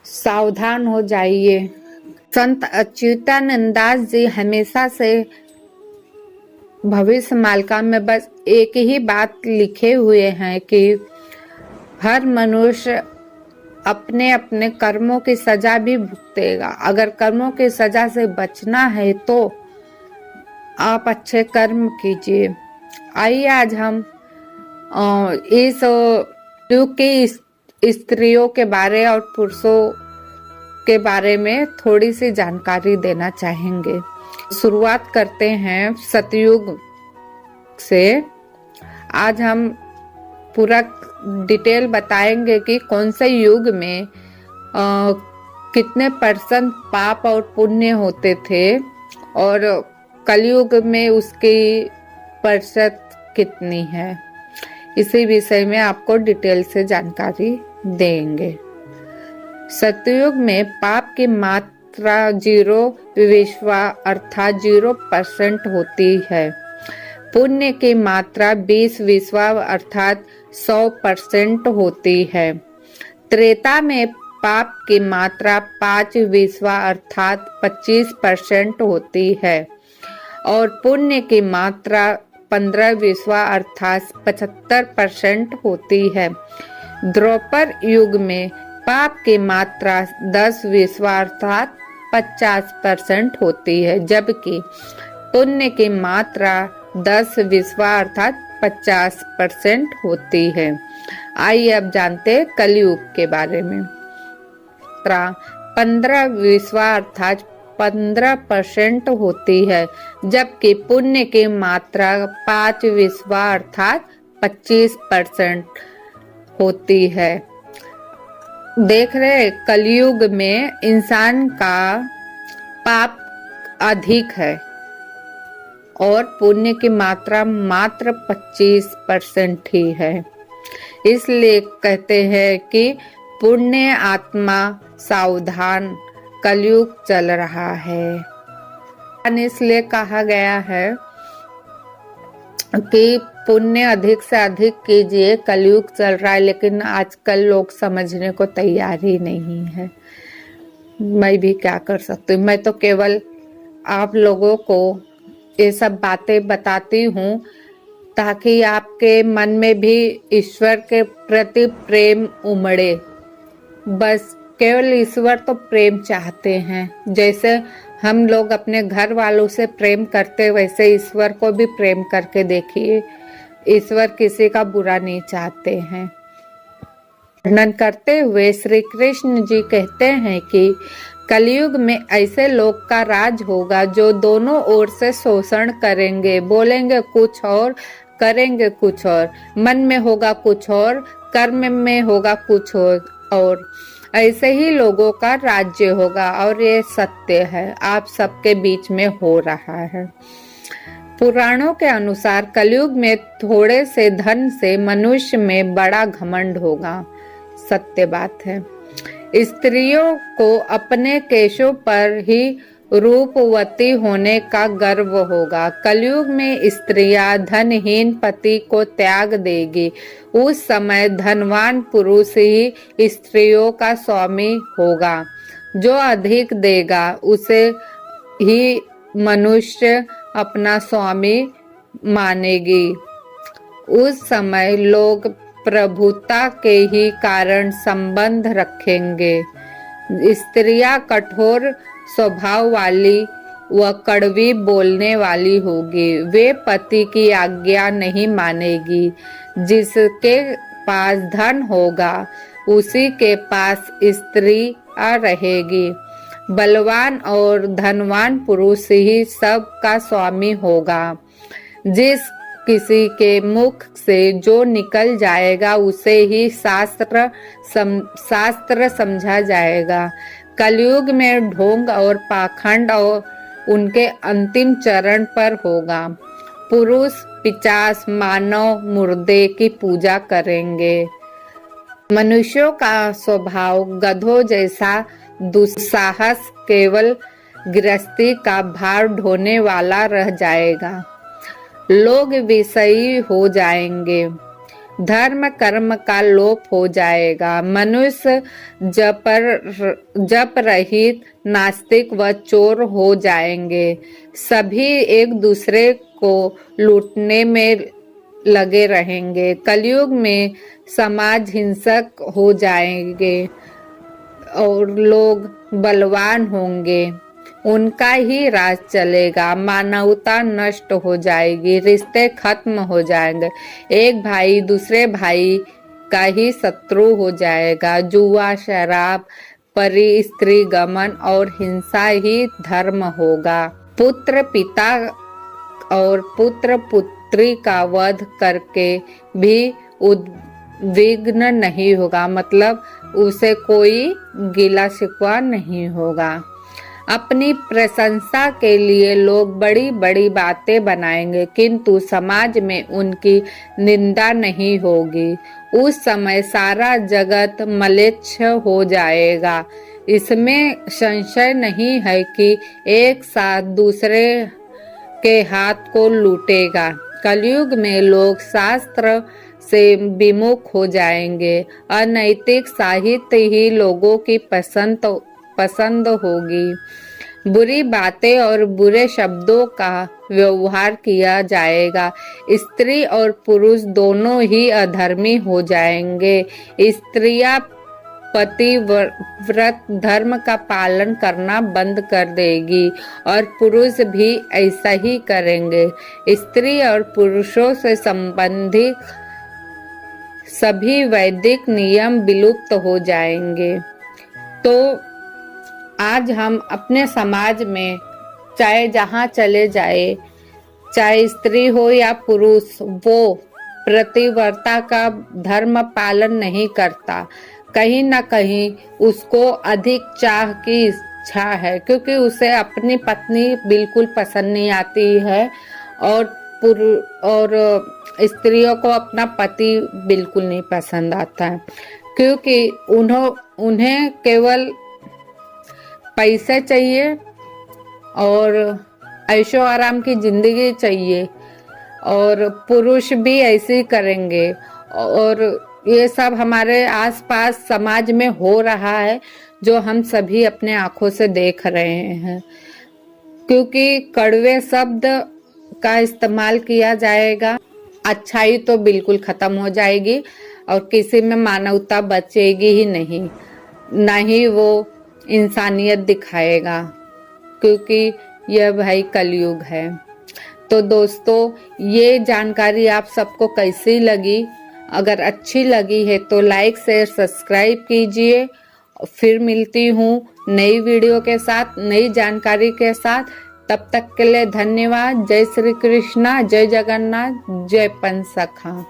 सावधान हो जाइए। संत अच्युतानंदास जी हमेशा से भविष्य मालिका में बस एक ही बात लिखे हुए हैं कि हर मनुष्य अपने अपने कर्मों की सजा भी भुगतेगा। अगर कर्मों की सजा से बचना है तो आप अच्छे कर्म कीजिए। आइए आज हम इस युग की स्त्रियों के बारे और पुरुषों के बारे में थोड़ी सी जानकारी देना चाहेंगे। शुरुआत करते हैं सतयुग से। आज हम पूरा डिटेल बताएंगे कि कौन से युग में कितने % पाप और पुण्य होते थे और कलयुग में उसकी प्रतिशत कितनी है। इसी विषय में आपको डिटेल से जानकारी देंगे। सतयुग में पाप की मात्रा 0 अर्थात 0% होती है। पुण्य की मात्रा 20 अर्थात 100% होती है। त्रेता में पाप की मात्रा 5 अर्थात 25% होती है और पुण्य की मात्रा 15 अर्थात 75% होती है। द्वापर युग में पाप की मात्रा 10 अर्थात 50% होती है, जबकि पुण्य की मात्रा 10 अर्थात 50% होती है। आइए अब जानते हैं कलयुग के बारे में। 15 अर्थात 15% होती है, जबकि पुण्य की मात्रा 5 अर्थात 25% होती है। देख रहे कलयुग में इंसान का पाप अधिक है और पुण्य की मात्रा मात्र 25% ही है। इसलिए कहते हैं कि पुण्य आत्मा सावधान, कलयुग चल रहा है। इसलिए कहा गया है कि पुण्य अधिक से अधिक कीजिए, कलयुग चल रहा है। लेकिन आजकल लोग समझने को तैयार ही नहीं है। मैं भी क्या कर सकती हूँ। मैं तो केवल आप लोगों को ये सब बातें बताती हूँ ताकि आपके मन में भी ईश्वर के प्रति प्रेम उमड़े। बस केवल ईश्वर तो प्रेम चाहते हैं। जैसे हम लोग अपने घर वालों से प्रेम करते, वैसे ईश्वर को भी प्रेम करके देखिए। ईश्वर किसी का बुरा नहीं चाहते हैं। वर्णन करते हुए श्री कृष्ण जी कहते हैं कि कलयुग में ऐसे लोग का राज होगा जो दोनों ओर से शोषण करेंगे, बोलेंगे कुछ और करेंगे कुछ और, मन में होगा कुछ और, कर्म में होगा कुछ और। ऐसे ही लोगों का राज्य होगा और ये सत्य है, आप सबके बीच में हो रहा है। पुराणों के अनुसार कलयुग में थोड़े से धन से मनुष्य में बड़ा घमंड होगा। सत्य बात है। स्त्रियों को अपने केशों पर ही रूपवती होने का गर्व होगा। कलयुग में स्त्रियां धनहीन पति को त्याग देगी। उस समय धनवान पुरुष ही स्त्रियों का स्वामी होगा। जो अधिक देगा उसे ही मनुष्य अपना स्वामी मानेगी। उस समय लोग प्रभुता के ही कारण संबंध रखेंगे। स्त्रियां कठोर स्वभाव वाली व कड़वी बोलने वाली होगी। वे पति की आज्ञा नहीं मानेगी। जिसके पास धन होगा उसी के पास स्त्री आ रहेगी। बलवान और धनवान पुरुष ही सबका स्वामी होगा। जिस किसी के मुख से जो निकल जाएगा उसे ही शास्त्र समझा जाएगा। कलयुग में ढोंग और पाखंड और उनके अंतिम चरण पर होगा। पुरुष 50 मानव मुर्दे की पूजा करेंगे। मनुष्यों का स्वभाव गधों जैसा दुस्साहस केवल गृहस्थी का भार ढोने वाला रह जाएगा। लोग विषयी हो जाएंगे। धर्म कर्म का लोप हो जाएगा। मनुष्य जप रहित नास्तिक व चोर हो जाएंगे। सभी एक दूसरे को लूटने में लगे रहेंगे। कलयुग में समाज हिंसक हो जाएंगे और लोग बलवान होंगे, उनका ही राज चलेगा। मानवता नष्ट हो जाएगी, रिश्ते खत्म हो जाएंगे, एक भाई दूसरे भाई का ही शत्रु हो जाएगा। जुआ, शराब, परी स्त्री गमन और हिंसा ही धर्म होगा। पुत्र पिता और पुत्र पुत्री का वध करके भी उद्विग्न नहीं होगा, मतलब उसे कोई गिला शिकवा नहीं होगा। अपनी प्रशंसा के लिए लोग बड़ी बड़ी बातें बनाएंगे, किंतु समाज में उनकी निंदा नहीं होगी। उस समय सारा जगत म्लेच्छ हो जाएगा। इसमें संशय नहीं है कि एक साथ दूसरे के हाथ को लूटेगा। कलयुग में लोग शास्त्र से विमुख हो जाएंगे। अनैतिक साहित्य ही लोगों की पसंद होगी। बुरी बातें और बुरे शब्दों का व्यवहार किया जाएगा। स्त्री और पुरुष दोनों ही अधर्मी हो जाएंगे। स्त्रियां पतिव्रत धर्म का पालन करना बंद कर देगी और पुरुष भी ऐसा ही करेंगे। स्त्री और पुरुषों से संबंधित सभी वैदिक नियम विलुप्त हो जाएंगे। तो आज हम अपने समाज में चाहे जहाँ चले जाए, चाहे स्त्री हो या पुरुष, वो प्रतिव्रता का धर्म पालन नहीं करता। कहीं ना कहीं उसको अधिक चाह की इच्छा है, क्योंकि उसे अपनी पत्नी बिल्कुल पसंद नहीं आती है और स्त्रियों को अपना पति बिल्कुल नहीं पसंद आता है, क्योंकि उन्हें केवल पैसे चाहिए और ऐशो आराम की जिंदगी चाहिए, और पुरुष भी ऐसे ही करेंगे। और ये सब हमारे आसपास समाज में हो रहा है, जो हम सभी अपने आंखों से देख रहे हैं। क्योंकि कड़वे शब्द का इस्तेमाल किया जाएगा, अच्छाई तो बिल्कुल खत्म हो जाएगी और किसी में मानवता बचेगी ही नहीं, ना ही वो इंसानियत दिखाएगा, क्योंकि यह भाई कलयुग है। तो दोस्तों, ये जानकारी आप सबको कैसी लगी? अगर अच्छी लगी है तो लाइक शेयर सब्सक्राइब कीजिए। फिर मिलती हूँ नई वीडियो के साथ, नई जानकारी के साथ। तब तक के लिए धन्यवाद। जय श्री कृष्णा, जय जगन्नाथ, जय पंचसखा।